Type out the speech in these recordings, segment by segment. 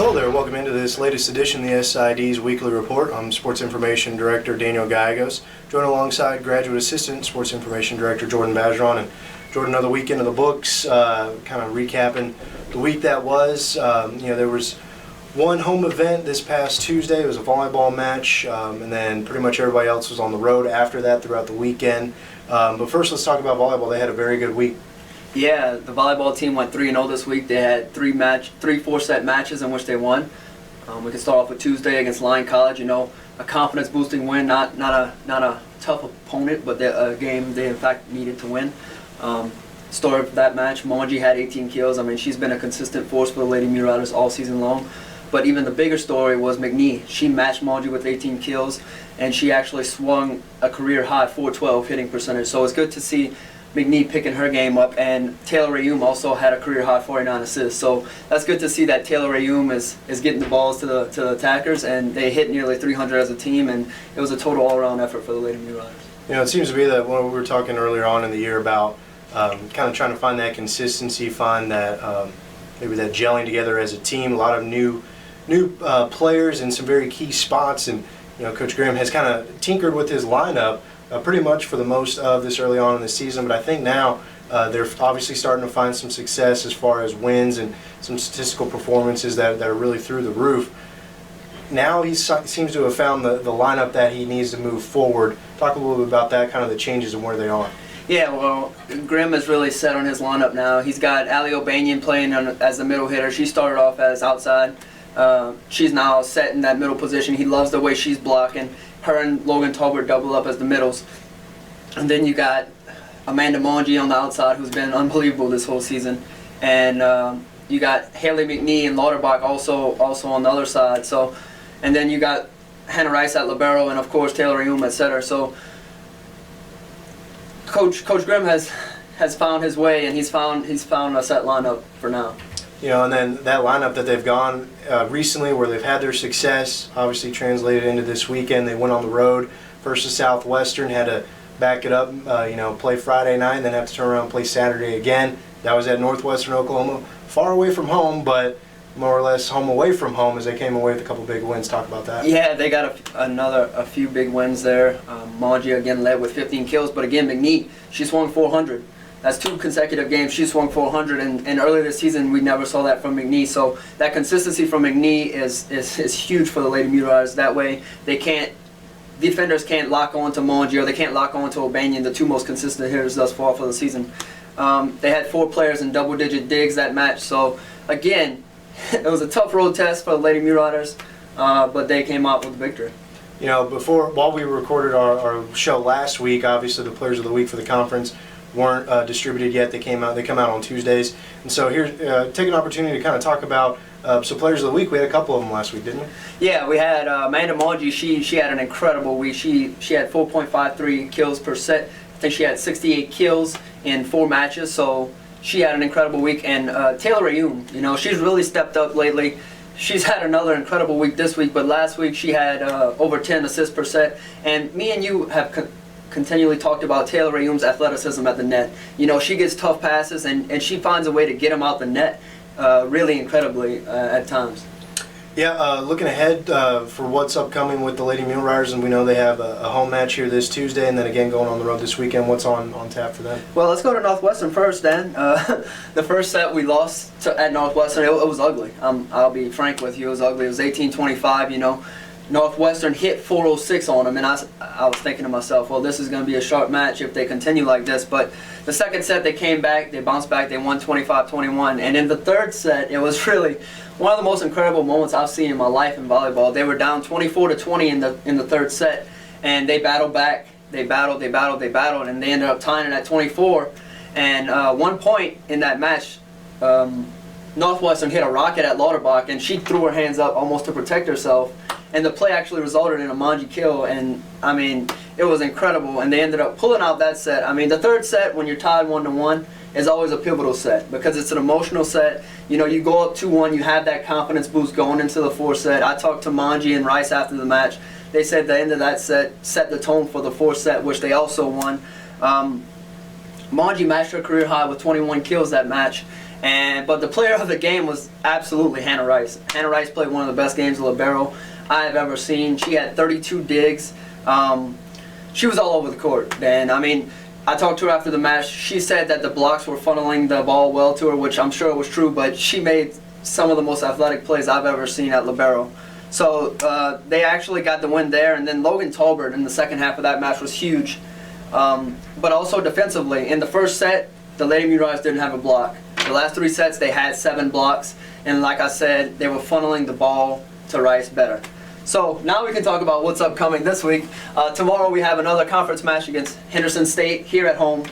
Hello there, welcome into this latest edition of the SID's Weekly Report. I'm Sports Information Director Daniel Gallegos, joined alongside Graduate Assistant Sports Information Director Jordan Bergeron. And Jordan, another weekend of the books, kind of recapping the week that was. There was one home event this past Tuesday. It was a volleyball match, and then pretty much everybody else was on the road after that throughout the weekend. But first, let's talk about volleyball. They had a very good week. Yeah, the volleyball team went 3-0 this week. They had three 4-set matches in which they won. We can start off with Tuesday against Lyon College. You know, a confidence-boosting win, not a tough opponent, but a game they in fact needed to win. Story of that match: Monji had 18 kills. I mean, she's been a consistent force for the Lady Muleriders all season long. But even the bigger story was McNee. She matched Monji with 18 kills, and she actually swung a career-high 412 hitting percentage. So it's good to see McNee picking her game up, and Taylor Rayum also had a career-high 49 assists. So that's good to see that Taylor Rayum is getting the balls to the attackers, and they hit nearly 300 as a team, and it was a total all-around effort for the Lady Muleriders. You know, it seems to be that when we were talking earlier on in the year about kind of trying to find that consistency, find that maybe that gelling together as a team, a lot of new players in some very key spots, and you know, Coach Graham has kind of tinkered with his lineup pretty much for the most of this early on in the season, but I think now they're obviously starting to find some success as far as wins and some statistical performances that are really through the roof. Now he seems to have found the lineup that he needs to move forward. Talk a little bit about that, kind of the changes and where they are. Yeah, well, Grimm is really set on his lineup now. He's got Ali O'Banian playing as the middle hitter. She started off as outside. She's now set in that middle position. He loves the way she's blocking. Her and Logan Talbot double up as the middles. And then you got Amanda Monji on the outside, who's been unbelievable this whole season. And you got Haley McNee and Lauterbach also on the other side. So, and then you got Hannah Rice at libero, and of course Taylor Rayum at setter. So Coach Grimm has found his way, and he's found a set lineup for now. You know, and then that lineup that they've gone recently, where they've had their success, obviously translated into this weekend. They went on the road versus Southwestern, had to back it up, play Friday night, and then have to turn around and play Saturday again. That was at Northwestern Oklahoma, far away from home, but more or less home away from home, as they came away with a couple big wins. Talk about that. Yeah, they got a few big wins there. Monji again led with 15 kills, but again McNee, she swung 400. That's 2 consecutive games. She swung 400, and earlier this season we never saw that from McNee. So that consistency from McNee is huge for the Lady Muleriders. That way defenders can't lock on to Monji, or they can't lock on to O'Banian, the 2 most consistent hitters thus far for the season. They had 4 players in double-digit digs that match. So again, it was a tough road test for the Lady Muleriders, but they came out with the victory. You know, while we recorded our show last week, obviously the Players of the Week for the conference weren't distributed yet. They come out on Tuesdays, and so here, take an opportunity to kind of talk about some Players of the Week. We had a couple of them last week, didn't we? Yeah, we had Amanda Monji. She had an incredible week. She had 4.53 kills per set. I think she had 68 kills in 4 matches, so she had an incredible week. And Taylor Rayum, you know, she's really stepped up lately. She's had another incredible week this week, but last week she had over 10 assists per set. And me and you have continually talked about Taylor Rayum's athleticism at the net. You know, she gets tough passes, and she finds a way to get them out the net really incredibly at times. Yeah, looking ahead for what's upcoming with the Lady Muleriders, and we know they have a home match here this Tuesday, and then again going on the road this weekend. What's on tap for them? Well, let's go to Northwestern first, Dan. The first set we lost at Northwestern, it was ugly. I'll be frank with you, it was ugly. It was 18-25, you know. Northwestern hit 406 on them, and I was thinking to myself, well, this is going to be a sharp match if they continue like this. But the second set, they came back, they bounced back, they won 25-21. And in the third set, it was really one of the most incredible moments I've seen in my life in volleyball. They were down 24-20 in the third set, and they battled back. They battled, and they ended up tying it at 24. And one point in that match, Northwestern hit a rocket at Lauterbach, and she threw her hands up almost to protect herself. And the play actually resulted in a Monji kill, and I mean, it was incredible. And they ended up pulling out that set. I mean, the third set, when you're tied 1-1, is always a pivotal set because it's an emotional set. You know, you go up 2-1, you have that confidence boost going into the 4th set. I talked to Monji and Rice after the match. They said the end of that set set the tone for the 4th set, which they also won. Monji matched her career high with 21 kills that match. But the player of the game was absolutely Hannah Rice. Hannah Rice played one of the best games of libero I have ever seen. She had 32 digs. She was all over the court. And I mean, I talked to her after the match. She said that the blocks were funneling the ball well to her, which I'm sure was true, but she made some of the most athletic plays I've ever seen at libero. So they actually got the win there, and then Logan Talbert in the second half of that match was huge. But also defensively, in the first set, the Lady Mulerides didn't have a block. The last 3 sets, they had 7 blocks, and like I said, they were funneling the ball to Rice better. So now we can talk about what's upcoming this week. Tomorrow we have another conference match against Henderson State here at home.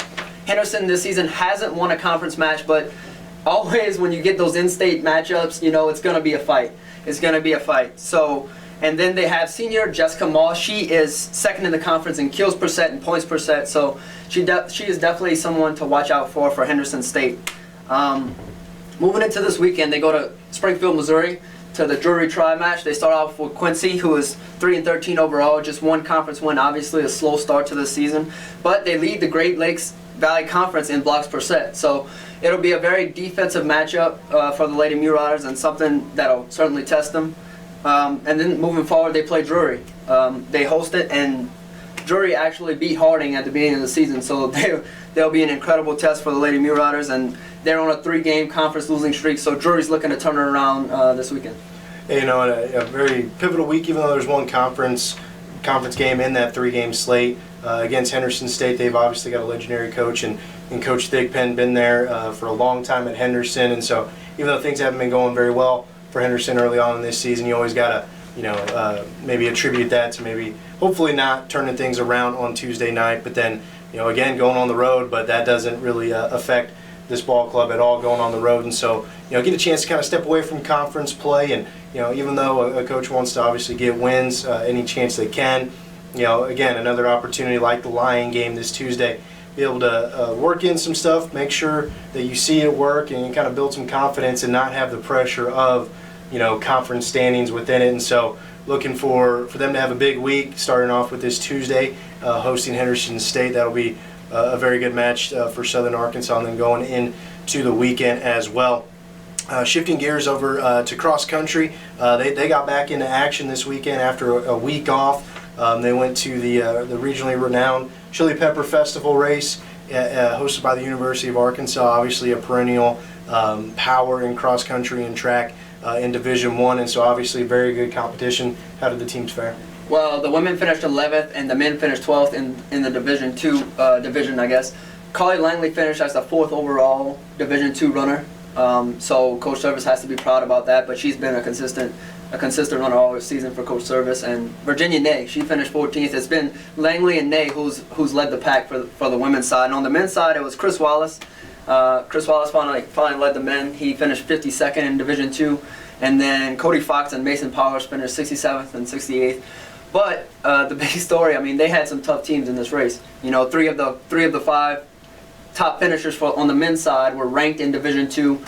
Henderson this season hasn't won a conference match, but always when you get those in-state matchups, you know it's going to be a fight. It's going to be a fight. So, and then they have senior Jessica Moss. She is second in the conference in kills per set and points per set. So she is definitely someone to watch out for Henderson State. Moving into this weekend, they go to Springfield, Missouri to the Drury Tri match. They start off with Quincy, who is 3-13 overall, just 1 conference win. Obviously a slow start to the season, but they lead the Great Lakes Valley Conference in blocks per set. So it'll be a very defensive matchup for the Lady Mulerides, and something that'll certainly test them. And then moving forward, they play Drury. They host it, and Drury actually beat Harding at the beginning of the season, so they'll be an incredible test for the Lady Mulerides, and they're on a 3-game conference losing streak, so Drury's looking to turn it around this weekend. You know, a very pivotal week, even though there's one conference game in that 3-game slate against Henderson State. They've obviously got a legendary coach, and Coach Thigpen been there for a long time at Henderson, and so even though things haven't been going very well for Henderson early on in this season, you always got to, you know, maybe attribute that to maybe hopefully not turning things around on Tuesday night, but then, you know, again, going on the road, but that doesn't really affect this ball club at all, going on the road. And so, you know, get a chance to kind of step away from conference play, and, you know, even though a coach wants to obviously get wins any chance they can, you know, again, another opportunity like the Lion game this Tuesday, be able to work in some stuff, make sure that you see it work, and kind of build some confidence and not have the pressure of, you know, conference standings within it. And so looking for them to have a big week, starting off with this Tuesday, hosting Henderson State. That'll be a very good match for Southern Arkansas, and then going into the weekend as well. Shifting gears over to cross country, they got back into action this weekend after a week off. They went to the regionally renowned Chili Pepper Festival race hosted by the University of Arkansas, obviously a perennial power in cross country and track in Division I, and so obviously very good competition. How did the teams fare? Well, the women finished 11th and the men finished 12th in the Division II division, I guess. Carly Langley finished as the 4th overall Division II runner. So Coach Service has to be proud about that, but she's been a consistent runner all season for Coach Service. And Virginia Ney, she finished 14th. It's been Langley and Ney who's led the pack for the women's side. And on the men's side, it was Chris Wallace. Chris Wallace finally led the men. He finished 52nd in Division II. And then Cody Fox and Mason Powers finished 67th and 68th. But the big story, I mean, they had some tough teams in this race. You know, three of the 5 top finishers on the men's side were ranked in Division II.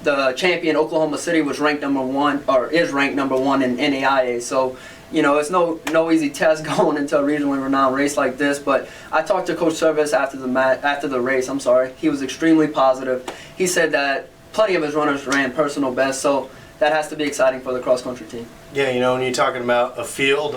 The champion Oklahoma City was ranked number 1, or is ranked number 1 in NAIA. So, you know, it's no easy test going into a regionally renowned race like this. But I talked to Coach Service after the race. I'm sorry, he was extremely positive. He said that plenty of his runners ran personal best. So that has to be exciting for the cross country team. Yeah, you know, when you're talking about a field,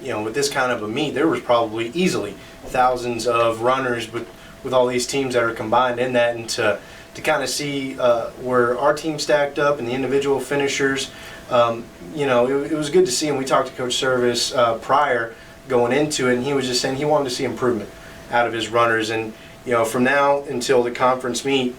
you know, with this kind of a meet, there was probably easily thousands of runners with all these teams that are combined in that, and to kind of see where our team stacked up and the individual finishers, you know, it was good to see. And we talked to Coach Service prior going into it, and he was just saying he wanted to see improvement out of his runners. And, you know, from now until the conference meet,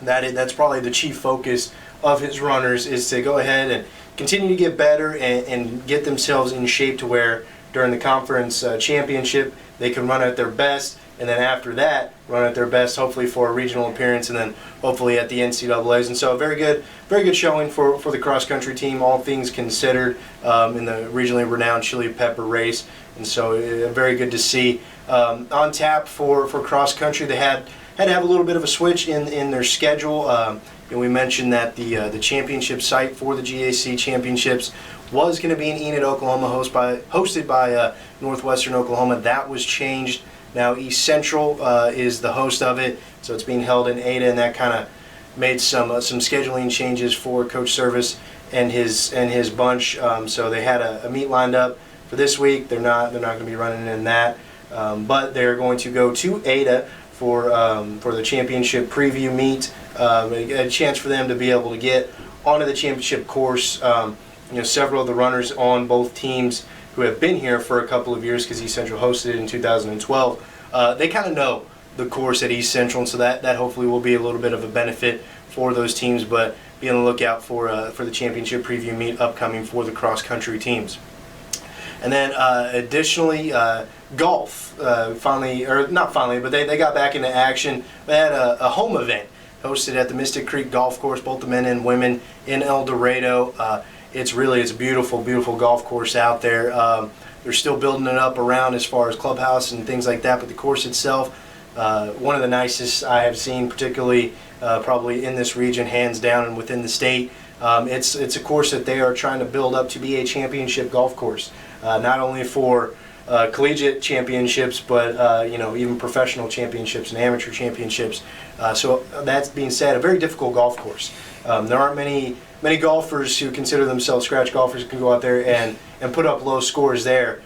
that's probably the chief focus of his runners, is to go ahead and continue to get better and get themselves in shape to where during the conference championship they can run at their best, and then after that run at their best, hopefully for a regional appearance, and then hopefully at the NCAAs. And so very good showing for the cross country team, all things considered, in the regionally renowned Chili Pepper race. And so very good to see. On tap for cross country, they had to have a little bit of a switch in their schedule. And we mentioned that the championship site for the GAC championships was going to be in Enid, Oklahoma, hosted by Northwestern Oklahoma. That was changed. Now East Central is the host of it, so it's being held in Ada, and that kind made some scheduling changes for Coach Service and his bunch. So they had a meet lined up for this week. They're not going to be running in that, but they're going to go to Ada for the championship preview meet. A chance for them to be able to get onto the championship course. Several of the runners on both teams who have been here for a couple of years, because East Central hosted it in 2012, they kind of know the course at East Central, and so that hopefully will be a little bit of a benefit for those teams. But be on the lookout for the championship preview meet upcoming for the cross country teams. And then additionally, golf finally, or not finally, but they got back into action. They had a home event hosted at the Mystic Creek Golf Course, both the men and women in El Dorado. It's a beautiful, beautiful golf course out there. They're still building it up around as far as clubhouse and things like that, but the course itself, one of the nicest I have seen, particularly probably in this region, hands down, and within the state. It's a course that they are trying to build up to be a championship golf course, not only for collegiate championships, but even professional championships and amateur championships. So that being said, a very difficult golf course. There aren't many golfers who consider themselves scratch golfers who can go out there and put up low scores there.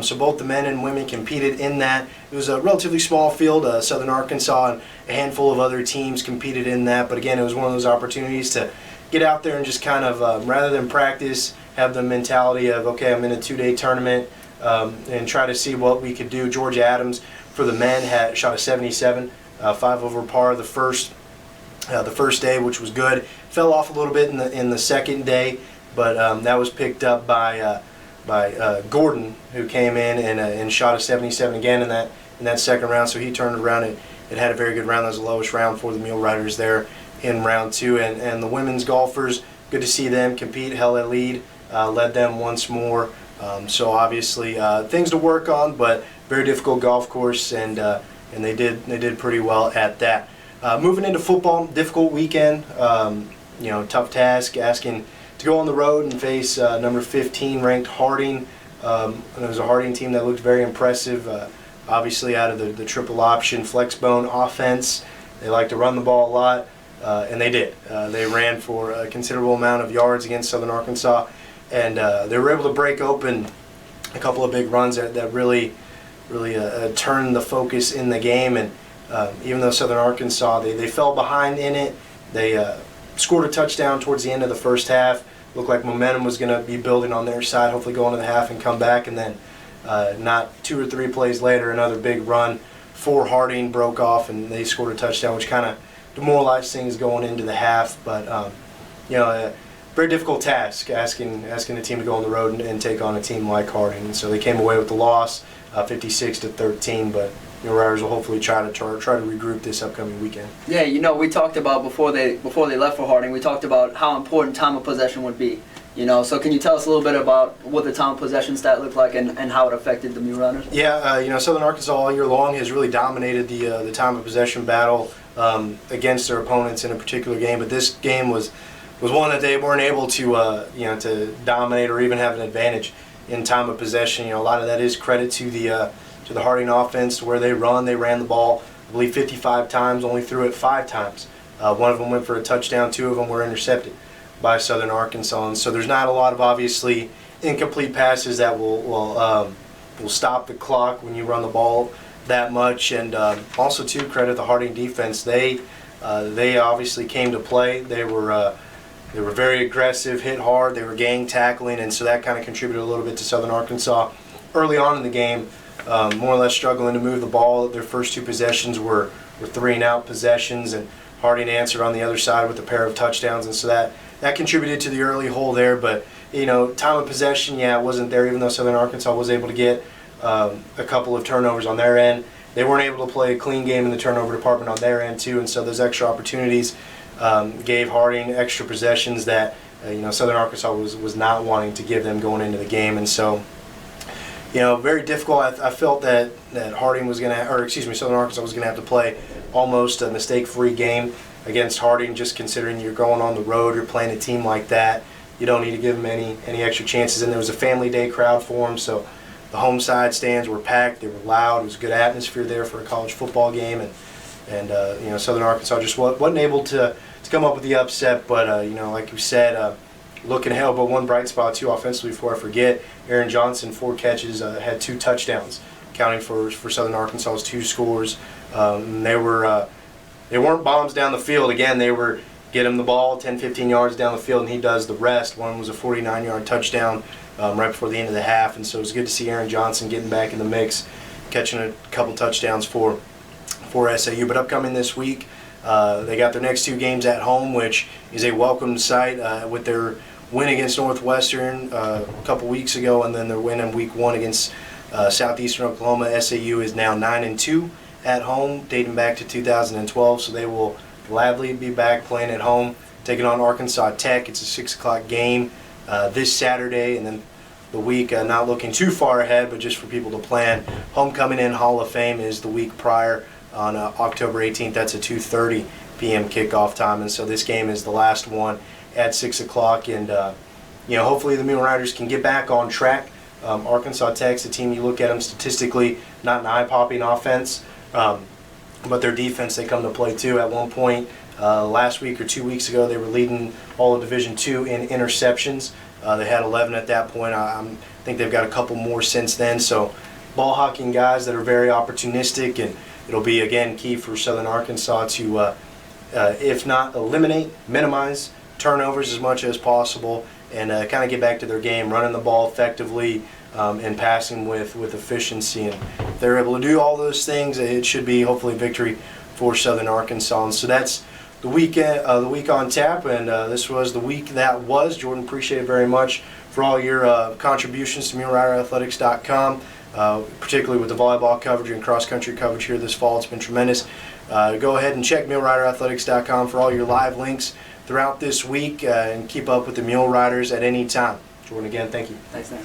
So both the men and women competed in that. It was a relatively small field. Southern Arkansas and a handful of other teams competed in that. But again, it was one of those opportunities to get out there and just kind of, rather than practice, have the mentality of, okay, I'm in a 2-day tournament, and try to see what we could do. George Adams for the men had shot a 77, 5 over par the first day, which was good. Fell off a little bit in the second day, but that was picked up by Gordon, who came in and shot a 77 again in that second round. So he turned around and it had a very good round. That was the lowest round for the Muleriders there in round 2. And the women's golfers, good to see them compete. Held a lead, led them once more. So obviously things to work on, but very difficult golf course, and they did pretty well at that. Moving into football, difficult weekend. Tough task, asking to go on the road and face number 15 ranked Harding. And it was a Harding team that looked very impressive. Obviously, out of the triple option flexbone offense, they like to run the ball a lot, and they did. They ran for a considerable amount of yards against Southern Arkansas, and they were able to break open a couple of big runs that really turned the focus in the game. And even though Southern Arkansas, they fell behind in it, they scored a touchdown towards the end of the first half. Looked like momentum was going to be building on their side, hopefully go into the half and come back. And then not 2 or 3 plays later, another big run for Harding broke off, and they scored a touchdown, which kind of demoralized things going into the half. But a very difficult task, asking the team to go on the road and take on a team like Harding. And so they came away with the loss, 56-13. But Riders will hopefully try to regroup this upcoming weekend. Yeah, we talked about before they left for Harding, we talked about how important time of possession would be. So can you tell us a little bit about what the time of possession stat looked like and how it affected the Muleriders? Yeah, Southern Arkansas all year long has really dominated the time of possession battle against their opponents in a particular game, but this game was one that they weren't able to dominate or even have an advantage in time of possession. A lot of that is credit to the Harding offense, where they ran the ball, I believe 55 times, only threw it 5 times. One of them went for a touchdown, 2 of them were intercepted by Southern Arkansas. And so there's not a lot of obviously incomplete passes that will stop the clock when you run the ball that much. And also to credit the Harding defense, they obviously came to play. They were very aggressive, hit hard, they were gang tackling, and so that kind of contributed a little bit to Southern Arkansas early on in the game. More or less struggling to move the ball. Their first 2 possessions were 3-and-out possessions, and Harding answered on the other side with a pair of touchdowns, and so that contributed to the early hole there. But time of possession, it wasn't there, even though Southern Arkansas was able to get a couple of turnovers on their end. They weren't able to play a clean game in the turnover department on their end too, and so those extra opportunities gave Harding extra possessions that Southern Arkansas was not wanting to give them going into the game. And so very difficult. I felt that Harding was going to, Southern Arkansas was going to have to play almost a mistake-free game against Harding, just considering you're going on the road, you're playing a team like that. You don't need to give them any extra chances. And there was a family day crowd for them, so the home side stands were packed, they were loud, it was a good atmosphere there for a college football game. And Southern Arkansas just wasn't able to come up with the upset. But you know, like you said, looking ahead, but one bright spot too offensively before I forget. Aaron Johnson, 4 catches, had 2 touchdowns, counting for Southern Arkansas's 2 scores. They weren't bombs down the field. Again, they were get him the ball 10, 15 yards down the field, and he does the rest. One was a 49-yard touchdown right before the end of the half, and so it was good to see Aaron Johnson getting back in the mix, catching a couple touchdowns for SIU. But upcoming this week, they got their next 2 games at home, which is a welcome sight with their win against Northwestern a couple weeks ago, and then their win in week 1 against Southeastern Oklahoma. SIU is now 9-2 at home, dating back to 2012, so they will gladly be back playing at home, taking on Arkansas Tech. It's a 6 o'clock game this Saturday, and then the week, not looking too far ahead, but just for people to plan, Homecoming in Hall of Fame is the week prior on October 18th. That's a 2:30 p.m. kickoff time, and so this game is the last one at 6 o'clock, and you know, hopefully the Muleriders can get back on track. Arkansas Tech's a team, you look at them statistically, not an eye-popping offense, but their defense, they come to play too. At one point last week or 2 weeks ago, they were leading all of Division II in interceptions. They had 11 at that point. I think they've got a couple more since then. So ball hawking guys that are very opportunistic, and it'll be, again, key for Southern Arkansas to, if not eliminate, minimize turnovers as much as possible, and kind of get back to their game, running the ball effectively and passing with efficiency. And if they're able to do all those things, it should be hopefully a victory for Southern Arkansas. And so that's the week on tap, and this was the week that was. Jordan, appreciate it very much for all your contributions to MuleriderAthletics.com, particularly with the volleyball coverage and cross-country coverage here this fall. It's been tremendous. Go ahead and check MuleriderAthletics.com for all your live links throughout this week, and keep up with the Mule Riders at any time. Jordan, again, thank you. Thanks, Dan.